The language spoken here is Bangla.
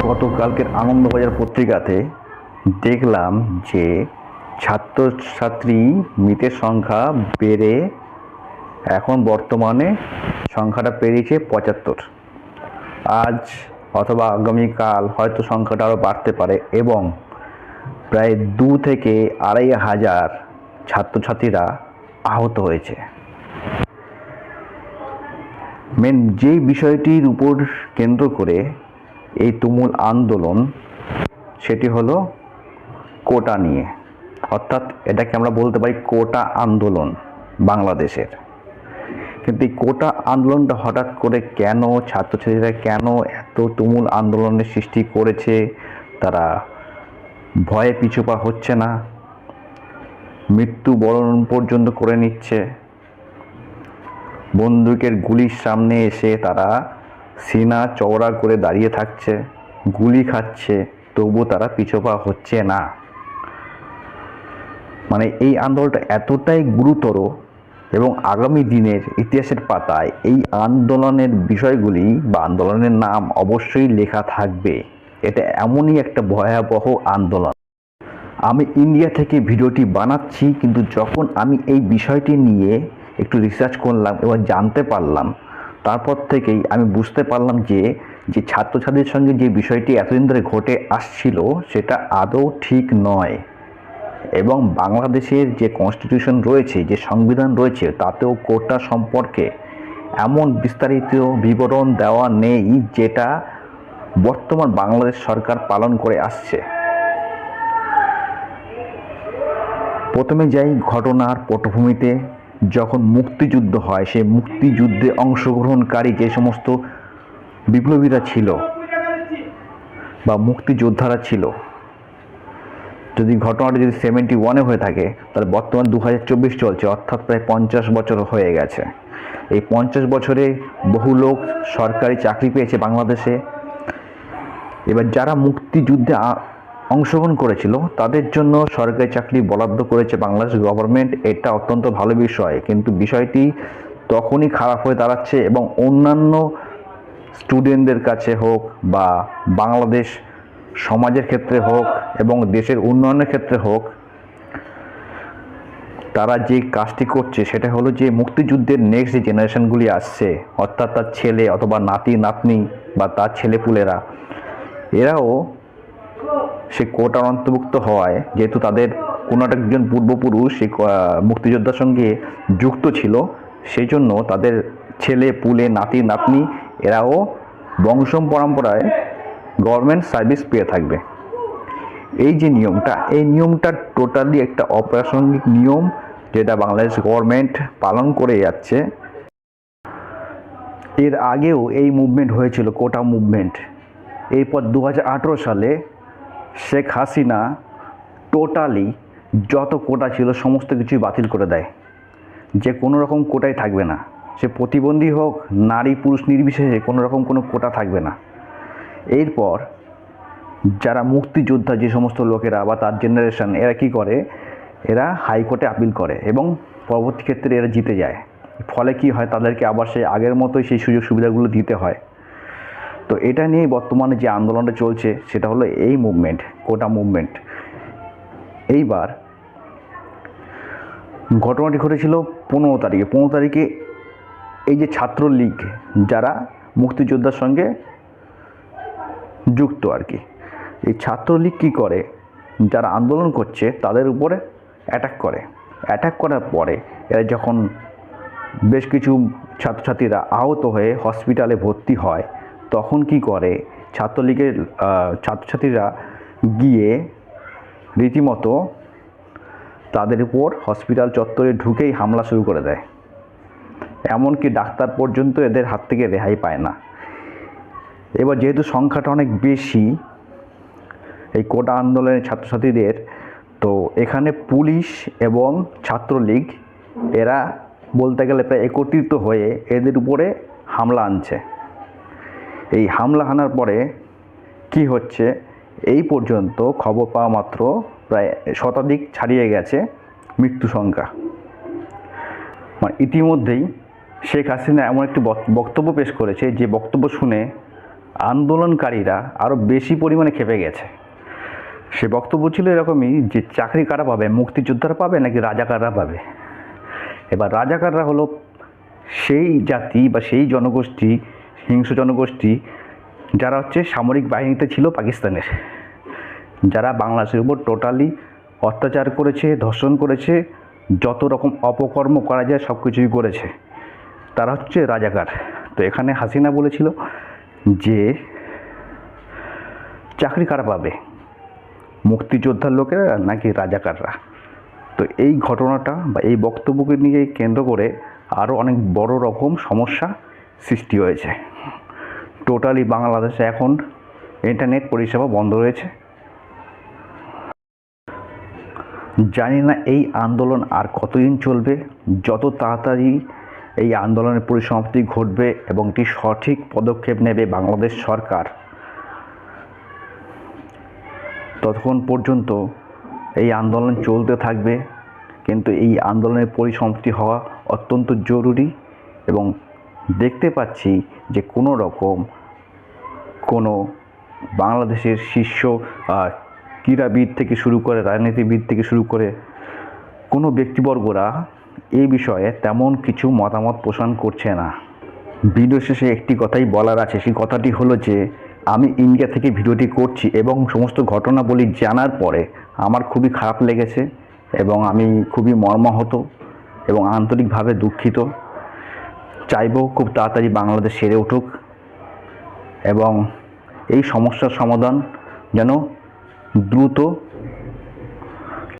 গতকালকের আনন্দবাজার পত্রিকাতে দেখলাম যে ছাত্রছাত্রী মৃতের সংখ্যা বেড়ে এখন বর্তমানে সংখ্যাটা পেরিয়েছে ৭৫। আজ অথবা আগামীকাল হয়তো সংখ্যাটা আরও বাড়তে পারে এবং প্রায় ২ থেকে ২,৫০০ ছাত্রছাত্রীরা আহত হয়েছে। মেন যেই বিষয়টির উপর কেন্দ্র করে এই তুমুল আন্দোলন সেটি হলো কোটা নিয়ে, অর্থাৎ এটাকে আমরা বলতে পারি কোটা আন্দোলন বাংলাদেশের। কিন্তু এই কোটা আন্দোলনটা হঠাৎ করে কেন ছাত্রছাত্রীরা কেন এত তুমুল আন্দোলনের সৃষ্টি করেছে, তারা ভয়ে পিছুপা হচ্ছে না, মৃত্যুবরণ পর্যন্ত করে নিচ্ছে, বন্দুকের গুলির সামনে এসে তারা সিনা চওড়া করে দাঁড়িয়ে থাকছে, গুলি খাচ্ছে, তবু তারা পিছুপা হচ্ছে না। মানে এই আন্দোলনটা এতটাই গুরুতর এবং আগামী দিনের ইতিহাসের পাতায় এই আন্দোলনের বিষয়গুলি বা আন্দোলনের নাম অবশ্যই লেখা থাকবে। এটা এমনই একটা ভয়াবহ আন্দোলন। আমি ইন্ডিয়া থেকে ভিডিওটি বানাচ্ছি, কিন্তু যখন আমি এই বিষয়টি নিয়ে একটু রিসার্চ করলাম এবং জানতে পারলাম, তারপর থেকেই আমি বুঝতে পারলাম যে ছাত্রছাত্রীদের সঙ্গে যে বিষয়টি এতদিন ধরে ঘটে আসছিল সেটা আদৌ ঠিক নয়। এবং বাংলাদেশের যে কনস্টিটিউশন রয়েছে, যে সংবিধান রয়েছে, তাতেও কোটা সম্পর্কে এমন বিস্তারিত বিবরণ দেওয়া নেই যেটা বর্তমান বাংলাদেশ সরকার পালন করে আসছে। প্রথমে যাই ঘটনার পটভূমিতে। যখন মুক্তিযুদ্ধ হয়, সেই মুক্তিযুদ্ধে অংশগ্রহণকারী যে সমস্ত বিপ্লবীরা ছিল বা মুক্তিযোদ্ধারা ছিল, যদি ঘটনাটি যদি 71-এ হয়ে থাকে, তাহলে বর্তমান 2024 চলছে, অর্থাৎ প্রায় 50 বছর হয়ে গেছে। এই 50 বছরে বহু লোক সরকারি চাকরি পেয়েছে বাংলাদেশে। এবার যারা মুক্তিযুদ্ধে অংশগ্রহণ করেছিল তাদের জন্য সরকারি চাকরি বরাদ্দ করেছে বাংলাদেশ গভর্নমেন্ট। এটা অত্যন্ত ভালো বিষয়, কিন্তু বিষয়টি তখনই খারাপ হয়ে দাঁড়াচ্ছে এবং অন্যান্য স্টুডেন্টদের কাছে হোক বা বাংলাদেশ সমাজের ক্ষেত্রে হোক এবং দেশের উন্নয়নের ক্ষেত্রে হোক, তারা যে কাজটি করছে সেটা হলো যে মুক্তিযুদ্ধের নেক্সট যে জেনারেশনগুলি আসছে, অর্থাৎ তার ছেলে অথবা নাতি নাতনি বা তার ছেলেপুলেরা, এরাও সে কোটার অন্তর্ভুক্ত হওয়ায়, যেহেতু তাদের কোনো একজন পূর্বপুরুষ সেই মুক্তিযোদ্ধার সঙ্গে যুক্ত ছিল, সেই জন্য তাদের ছেলে পুলে নাতি নাতনি এরাও বংশ পরম্পরায় গভর্নমেন্ট সার্ভিস পেয়ে থাকবে। এই যে নিয়মটা, এই নিয়মটা টোটালি একটা অপ্রাসঙ্গিক নিয়ম, যেটা বাংলাদেশ গভর্নমেন্ট পালন করে যাচ্ছে। এর আগেও এই মুভমেন্ট হয়েছিল, কোটা মুভমেন্ট। এরপর 2018 সালে শেখ হাসিনা টোটালি যত কোটা ছিল সমস্ত কিছুই বাতিল করে দেয়, যে কোনো রকম কোটাই থাকবে না। সে প্রতিবন্ধী হোক, নারী পুরুষ নির্বিশেষে কোনো রকম কোনো কোটা থাকবে না। এরপর যারা মুক্তিযোদ্ধা যে সমস্ত লোকেরা বা তার জেনারেশন, এরা কি করে, এরা হাইকোর্টে আপিল করে এবং পরবর্তী ক্ষেত্রে এরা জিতে যায়। ফলে কি হয়, তাদেরকে আবার সেই আগের মতোই সেই সুযোগ সুবিধাগুলো দিতে হয়। তো এটা নিয়েই বর্তমানে যে আন্দোলনটা চলছে সেটা হলো এই মুভমেন্ট, কোটা মুভমেন্ট। এইবার ঘটনাটি ঘটেছিল 15 তারিখে। 15 তারিখে এই যে ছাত্রলীগ যারা মুক্তিযোদ্ধার সঙ্গে যুক্ত আর কি, এই ছাত্রলীগ কী করে, যারা আন্দোলন করছে তাদের উপরে অ্যাটাক করে। অ্যাটাক করার পরে এরা যখন বেশ কিছু ছাত্রছাত্রীরা আহত হয়ে হসপিটালে ভর্তি হয়, তখন কি করে, ছাত্রলীগের ছাত্রছাত্রীরা গিয়ে রীতিমতো তাদের উপর হসপিটাল চত্বরে ঢুকেই হামলা শুরু করে দেয়। এমনকি ডাক্তার পর্যন্ত এদের হাত থেকে রেহাই পায় না। এবার যেহেতু সংখ্যাটা অনেক বেশি এই কোটা আন্দোলনের ছাত্রছাত্রীদের, তো এখানে পুলিশ এবং ছাত্রলীগ এরা বলতে গেলে প্রায় একত্রিত হয়ে এদের উপরে হামলা আনছে। এই হামলা আনার পরে কি হচ্ছে, এই পর্যন্ত খবর পাওয়া মাত্র প্রায় শতাধিক ছাড়িয়ে গেছে মৃত্যু সংখ্যা। ইতিমধ্যেই শেখ হাসিনা এমন একটি বক্তব্য পেশ করেছে, যে বক্তব্য শুনে আন্দোলনকারীরা আরও বেশি পরিমাণে ক্ষেপে গেছে। সে বক্তব্য ছিল এরকমই যে চাকরি কারা পাবে, মুক্তিযোদ্ধারা পাবে নাকি রাজাকাররা পাবে। এবার রাজাকাররা হলো সেই জাতি বা সেই জনগোষ্ঠী, হিংস্র জনগোষ্ঠী যারা হচ্ছে সামরিক বাহিনীতে ছিল পাকিস্তানের, যারা বাংলাদেশের উপর টোটালি অত্যাচার করেছে, ধর্ষণ করেছে, যত রকম অপকর্ম করা যায় সব কিছুই করেছে, তারা হচ্ছে রাজাকার। তো এখানে হাসিনা বলেছিল যে চাকরি কারা পাবে, মুক্তিযোদ্ধার লোকেরা নাকি রাজাকাররা। তো এই ঘটনাটা বা এই বক্তব্যকে নিয়ে কেন্দ্র করে আরও অনেক বড় রকম সমস্যা সৃষ্টি হয়েছে। টোটালি বাংলাদেশে এখন ইন্টারনেট পরিষেবা বন্ধ রয়েছে। জানি না এই আন্দোলন আর কতদিন চলবে। যত তাড়াতাড়ি এই আন্দোলনের পরিসমাপ্তি ঘটবে এবং একটি সঠিক পদক্ষেপ নেবে বাংলাদেশ সরকার, ততক্ষণ পর্যন্ত এই আন্দোলন চলতে থাকবে। কিন্তু এই আন্দোলনের পরিসমাপ্তি হওয়া অত্যন্ত জরুরি এবং দেখতে পাচ্ছি যে কোনো বাংলাদেশের শীর্ষ ক্রীড়াবিদ থেকে শুরু করে রাজনীতিবিদ থেকে শুরু করে কোনো ব্যক্তিবর্গরা এই বিষয়ে তেমন কিছু মতামত পোষণ করছে না। ভিডিও শেষে একটি কথাই বলার আছে, সেই কথাটি হলো যে আমি ইন্ডিয়া থেকে ভিডিওটি করছি এবং সমস্ত ঘটনাবলী জানার পরে আমার খুবই খারাপ লেগেছে এবং আমি খুবই মর্মাহত এবং আন্তরিকভাবে দুঃখিত। চাইব খুব তাড়াতাড়ি বাংলাদেশ সেরে উঠুক এবং এই সমস্যার সমাধান যেন দ্রুত